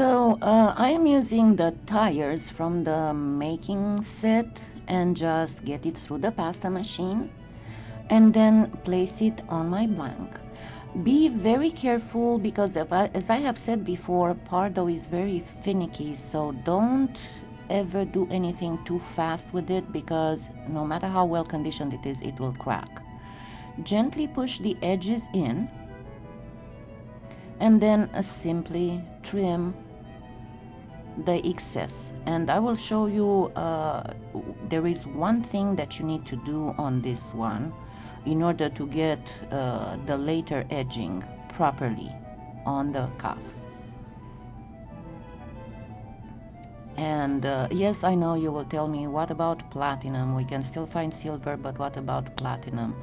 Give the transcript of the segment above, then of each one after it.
So I am using the tires from the making set and just get it through the pasta machine and then place it on my blank. Be very careful because as I have said before, Pardo is very finicky, so don't ever do anything too fast with it because no matter how well conditioned it is, it will crack. Gently push the edges in and then simply trim the excess. And I will show you there is one thing that you need to do on this one in order to get the later edging properly on the cuff. And yes, I know you will tell me, what about platinum? We can still find silver, but what about platinum?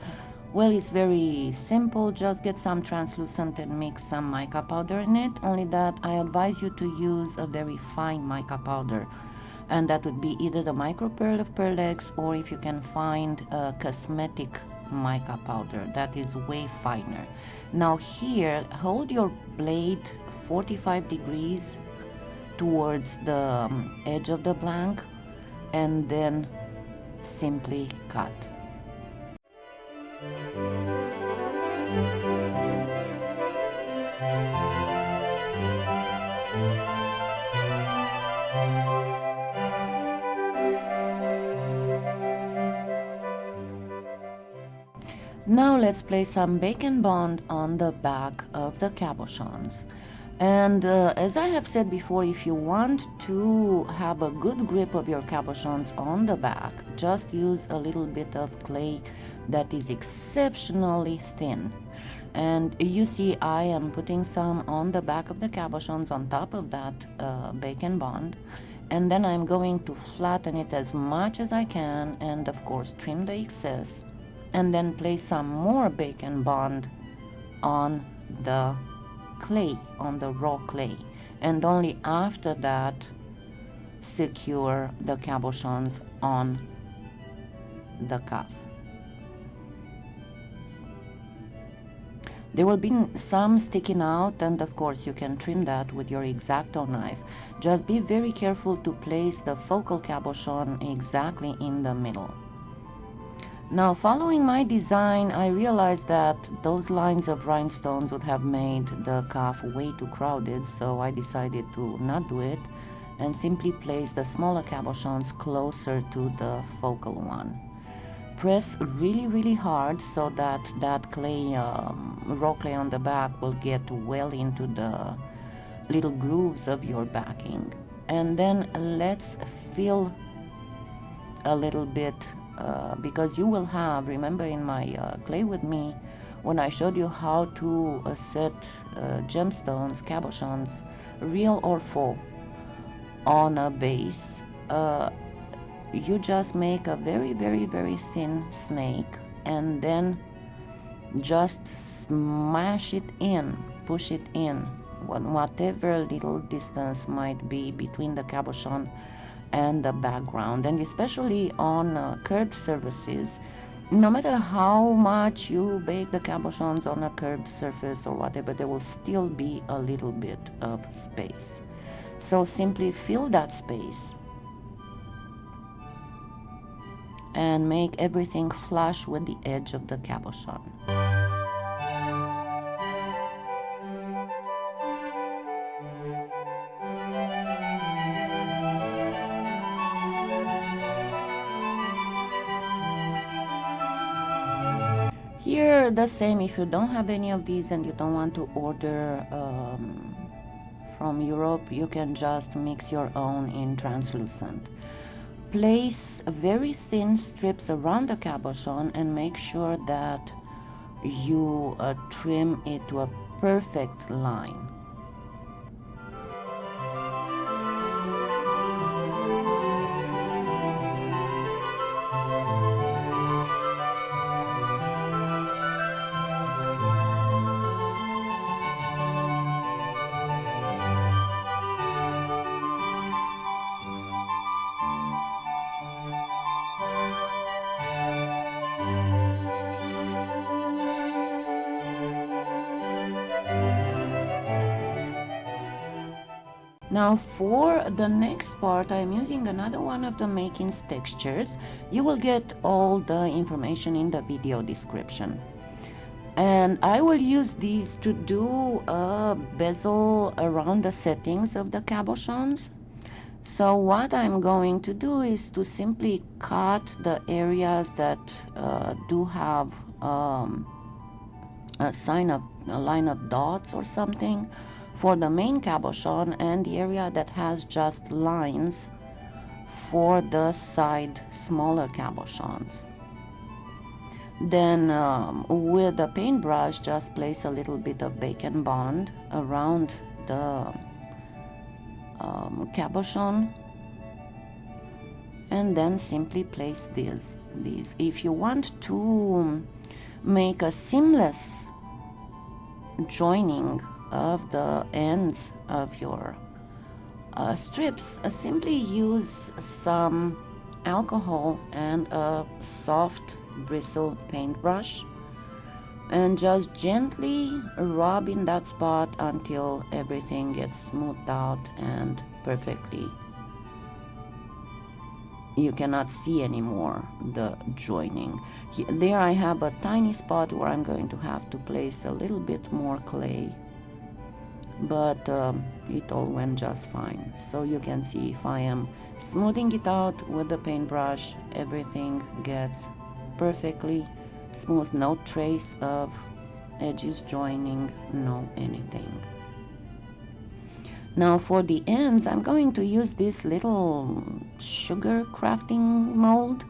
Well, it's very simple. Just get some translucent and mix some mica powder in it. Only that I advise you to use a very fine mica powder. And that would be either the micro pearl of Pearl X, or if you can find a cosmetic mica powder, that is way finer. Now here, hold your blade 45 degrees towards the edge of the blank and then simply cut. Now let's place some bacon bond on the back of the cabochons. And as I have said before, if you want to have a good grip of your cabochons on the back, just use a little bit of clay that is exceptionally thin. And you see I am putting some on the back of the cabochons on top of that bacon bond, and then I'm going to flatten it as much as I can and of course trim the excess, and then place some more bacon bond on the clay, on the raw clay, and only after that secure the cabochons on the cuff. There will be some sticking out, and of course you can trim that with your X-Acto knife. Just be very careful to place the focal cabochon exactly in the middle. Now, following my design, I realized that those lines of rhinestones would have made the cuff way too crowded, so I decided to not do it and simply place the smaller cabochons closer to the focal one. Press really hard so that that clay, raw clay on the back will get well into the little grooves of your backing. And then let's fill a little bit because you will have, remember in my clay with me, when I showed you how to set gemstones, cabochons, real or faux, on a base, you just make a very thin snake and then just smash it in, push it in, whatever little distance might be between the cabochon and the background. And especially on curved surfaces, no matter how much you bake the cabochons on a curved surface or whatever, there will still be a little bit of space. So simply fill that space and make everything flush with the edge of the cabochon. Here the same, if you don't have any of these and you don't want to order from Europe, you can just mix your own in translucent. Place very thin strips around the cabochon and make sure that you trim it to a perfect line. Now for the next part, I'm using another one of the Makins textures. You will get all the information in the video description. And I will use these to do a bezel around the settings of the cabochons. So what I'm going to do is to simply cut the areas that do have a line of dots or something for the main cabochon, and the area that has just lines for the side smaller cabochons. Then with the paintbrush, just place a little bit of bacon bond around the cabochon, and then simply place these. If you want to make a seamless joining of the ends of your strips, simply use some alcohol and a soft bristle paintbrush and just gently rub in that spot until everything gets smoothed out and perfectly. You cannot see anymore the joining. There I have a tiny spot where I'm going to have to place a little bit more clay, but it all went just fine. So you can see if I am smoothing it out with the paintbrush, everything gets perfectly smooth, no trace of edges joining, no anything. Now for the ends, I'm going to use this little sugar crafting mold.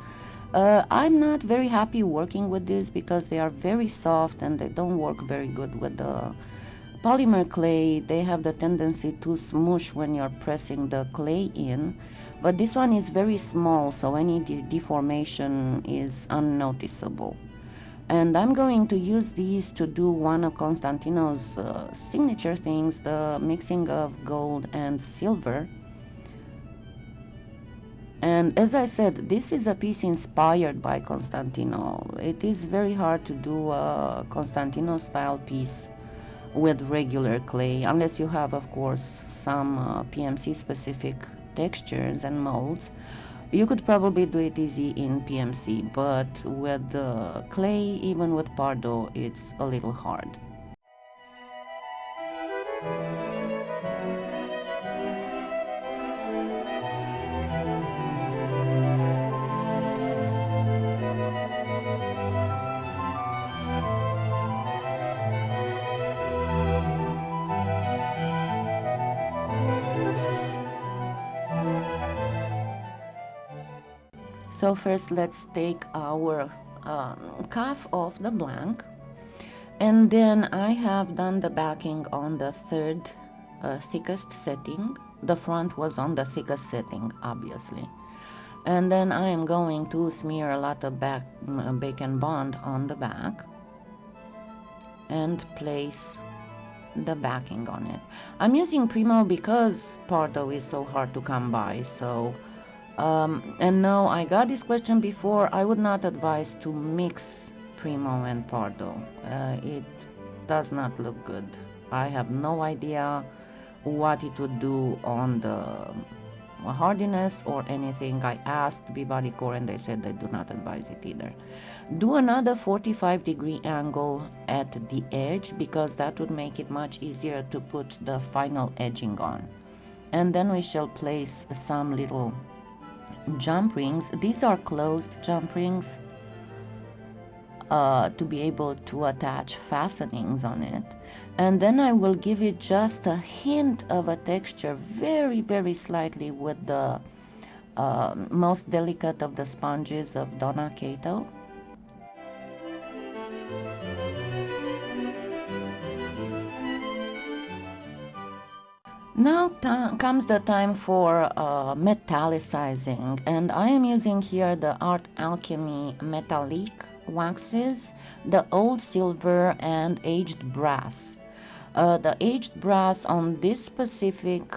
I'm not very happy working with this because they are very soft and they don't work very good with the polymer clay. They have the tendency to smoosh when you're pressing the clay in, but this one is very small, so any deformation is unnoticeable. And I'm going to use these to do one of Konstantino's signature things, the mixing of gold and silver. And as I said, this is a piece inspired by Konstantino. It is very hard to do a Konstantino style piece with regular clay, unless you have, of course, some PMC specific textures and molds. You could probably do it easy in PMC, but with clay, even with Pardo, it's a little hard. So first let's take our cuff off the blank, and then I have done the backing on the third thickest setting. The front was on the thickest setting, obviously, and then I am going to smear a lot of bacon bond on the back and place the backing on it. I'm using Premo because Pardo is so hard to come by, so and no, I got this question before. I would not advise to mix Premo and Pardo. It does not look good. I have no idea what it would do on the hardiness or anything. I asked Viva Decor and they said they do not advise it either. Do another 45-degree angle at the edge because that would make it much easier to put the final edging on. And then we shall place some little jump rings. These are closed jump rings to be able to attach fastenings on it, and then I will give it just a hint of a texture, very very slightly, with the most delicate of the sponges of Donna Cato. Now comes the time for metallicizing, and I am using here the Art Alchemy metallic waxes, the old silver and aged brass. The aged brass on this specific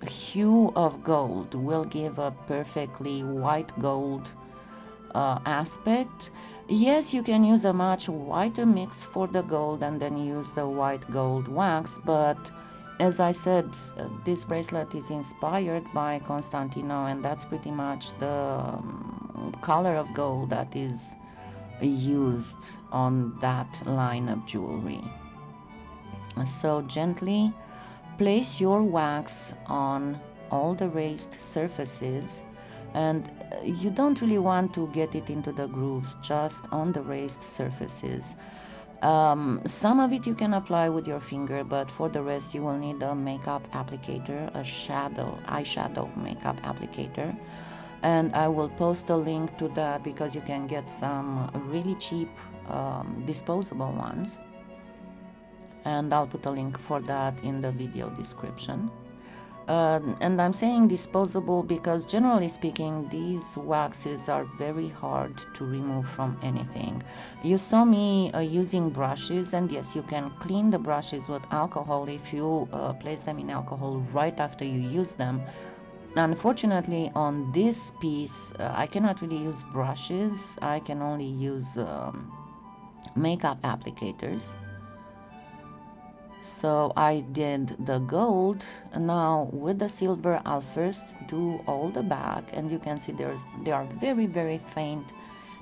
hue of gold will give a perfectly white gold aspect. Yes, you can use a much whiter mix for the gold and then use the white gold wax, but As I said, this bracelet is inspired by Konstantino, and that's pretty much the color of gold that is used on that line of jewelry. So gently place your wax on all the raised surfaces, and you don't really want to get it into the grooves, just on the raised surfaces. Some of it you can apply with your finger, but for the rest you will need a makeup applicator, a eyeshadow makeup applicator. And I will post a link to that because you can get some really cheap disposable ones. And I'll put a link for that in the video description. And I'm saying disposable because generally speaking these waxes are very hard to remove from anything. You saw me using brushes, and yes, you can clean the brushes with alcohol if you place them in alcohol right after you use them. Unfortunately on this piece I cannot really use brushes, I can only use makeup applicators. So I did the gold. Now with the silver I'll first do all the back, and you can see there are very, very faint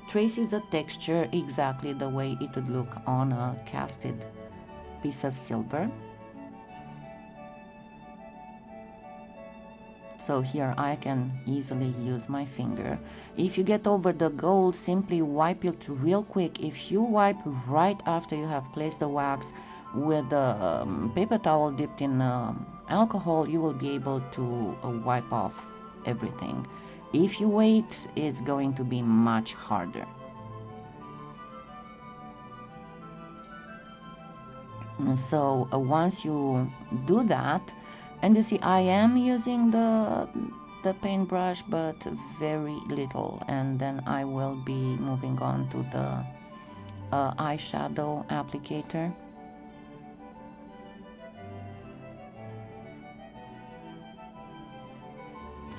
traces of texture, exactly the way it would look on a casted piece of silver. So here I can easily use my finger. If you get over the gold, simply wipe it real quick. If you wipe right after you have placed the wax with a paper towel dipped in alcohol, you will be able to wipe off everything. If you wait, it's going to be much harder. So once you do that, and you see I am using the paintbrush, but very little, and then I will be moving on to the eyeshadow applicator.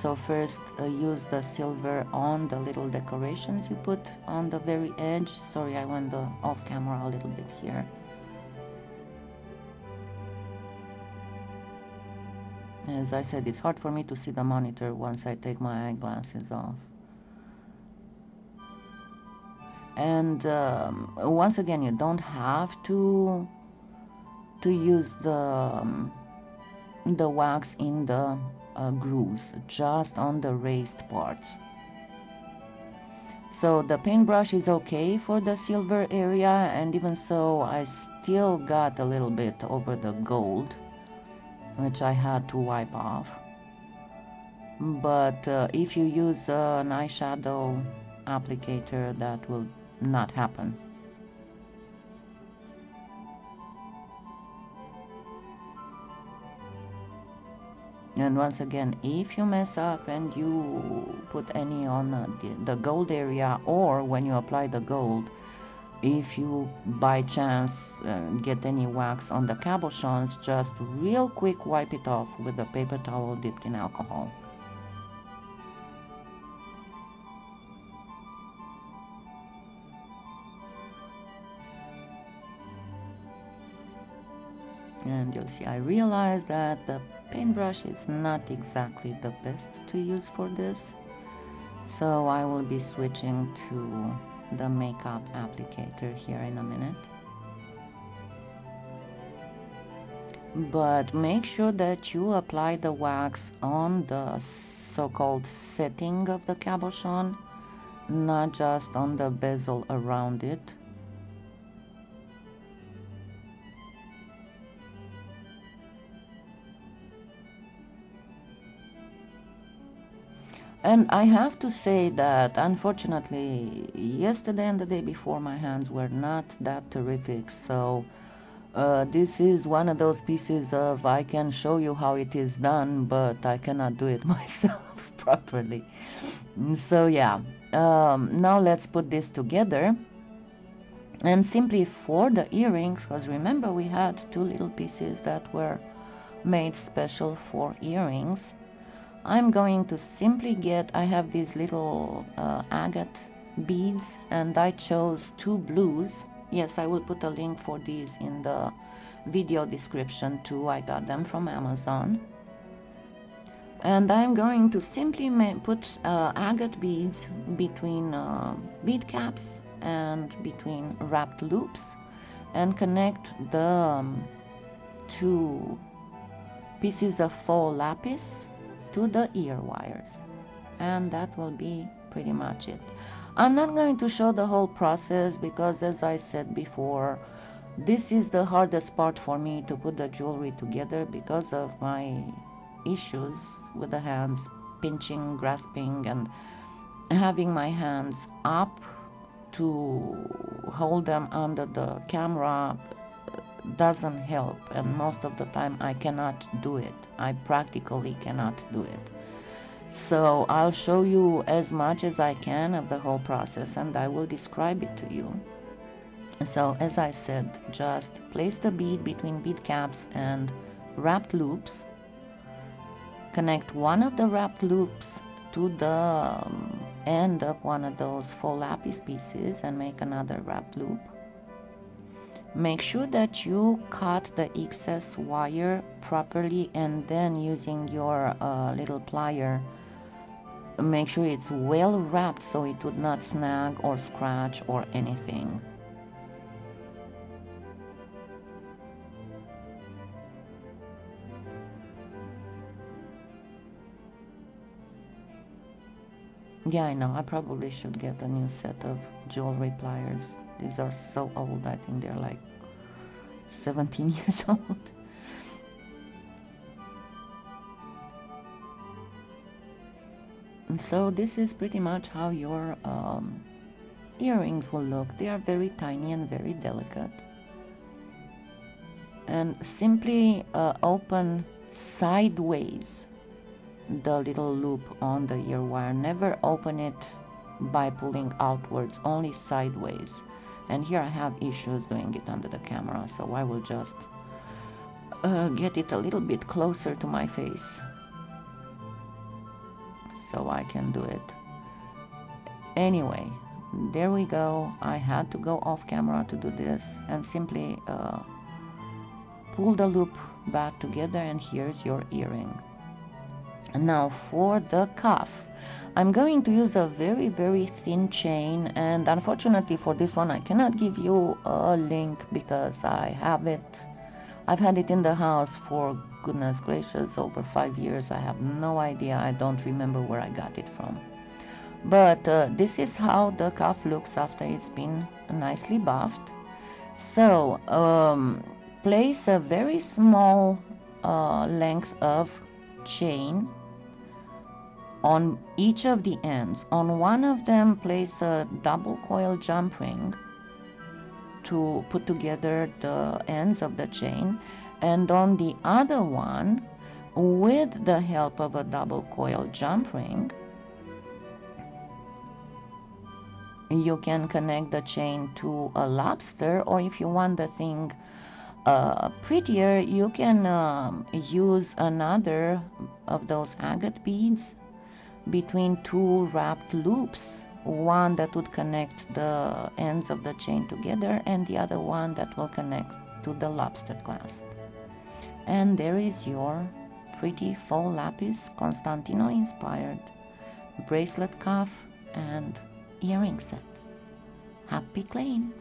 So first use the silver on the little decorations you put on the very edge. Sorry, I went off camera a little bit here. As I said, it's hard for me to see the monitor once I take my eyeglasses off. And once again, you don't have to use the wax in the grooves, just on the raised parts. So the paintbrush is okay for the silver area, and even so I still got a little bit over the gold, which I had to wipe off. But if you use an eyeshadow applicator, that will not happen. And once again, if you mess up and you put any on the gold area, or when you apply the gold, if you by chance get any wax on the cabochons, just real quick wipe it off with a paper towel dipped in alcohol. And you'll see I realized that the paintbrush is not exactly the best to use for this, so I will be switching to the makeup applicator here in a minute. But make sure that you apply the wax on the so-called setting of the cabochon, not just on the bezel around it. And I have to say that unfortunately yesterday and the day before my hands were not that terrific, so this is one of those pieces of I can show you how it is done, but I cannot do it myself properly. So yeah, now let's put this together. And simply for the earrings, because remember we had two little pieces that were made special for earrings, I'm going to simply I have these little agate beads, and I chose two blues. Yes, I will put a link for these in the video description too. I got them from Amazon. And I'm going to simply put agate beads between bead caps and between wrapped loops, and connect the two pieces of faux lapis to the ear wires, and that will be pretty much it. I'm not going to show the whole process because, as I said before, this is the hardest part for me to put the jewelry together because of my issues with the hands, pinching, grasping, and having my hands up to hold them under the camera doesn't help, and most of the time I cannot do it. I practically cannot do it. So I'll show you as much as I can of the whole process, and I will describe it to you. So as I said, just place the bead between bead caps and wrapped loops. Connect one of the wrapped loops to the end of one of those faux lapis pieces and make another wrapped loop. Make sure that you cut the excess wire properly, and then using your little plier, make sure it's well wrapped so it would not snag or scratch or anything. Yeah, I know, I probably should get a new set of jewelry pliers. These are so old, I think they're like 17 years old. And so this is pretty much how your earrings will look. They are very tiny and very delicate. And simply open sideways the little loop on the ear wire. Never open it by pulling outwards, only sideways. And here I have issues doing it under the camera, so I will just get it a little bit closer to my face so I can do it. Anyway, there we go. I had to go off camera to do this, and simply pull the loop back together, and here's your earring. And now for the cuff, I'm going to use a very, very thin chain, and unfortunately for this one I cannot give you a link because I've had it in the house for, goodness gracious, over 5 years. I have no idea, I don't remember where I got it from. But this is how the cuff looks after it's been nicely buffed. So place a very small length of chain on each of the ends. On one of them, place a double coil jump ring to put together the ends of the chain, and on the other one, with the help of a double coil jump ring, you can connect the chain to a lobster, or if you want the thing prettier, you can use another of those agate beads between two wrapped loops, one that would connect the ends of the chain together and the other one that will connect to the lobster clasp. And there is your pretty faux lapis Konstantino inspired bracelet cuff and earring set. Happy claying!